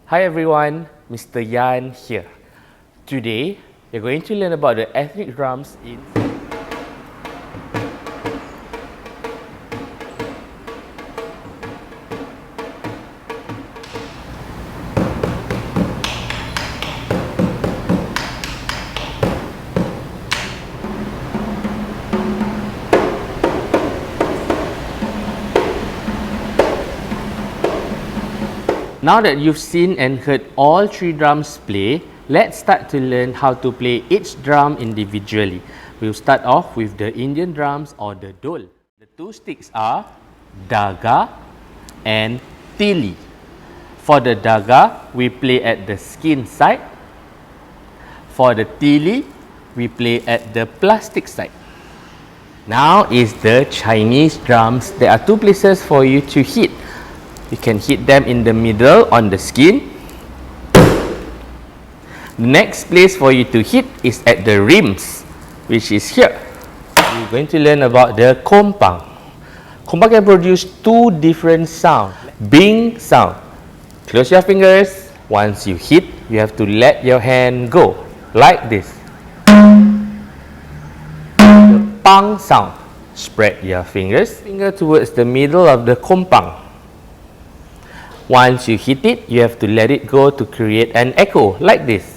Hi everyone, Mr. Yan here. Today, you're going to learn about the ethnic drums in... Now that you've seen and heard all three drums play, let's start to learn how to play each drum individually. We'll start off with the Indian drums or the dole. The two sticks are daga and tili. For the daga, we play at the skin side. For the tili, we play at the plastic side. Now is the Chinese drums. There are two places for you to hit. You can hit them in the middle on the skin. The next place for you to hit is at the rims, which is here. We're going to learn about the kompang. Kompang can produce two different sounds. Bing sound. Close your fingers. Once you hit, you have to let your hand go, like this. The pang sound. Spread your finger towards the middle of the kompang. Once you hit it, you have to let it go to create an echo, like this.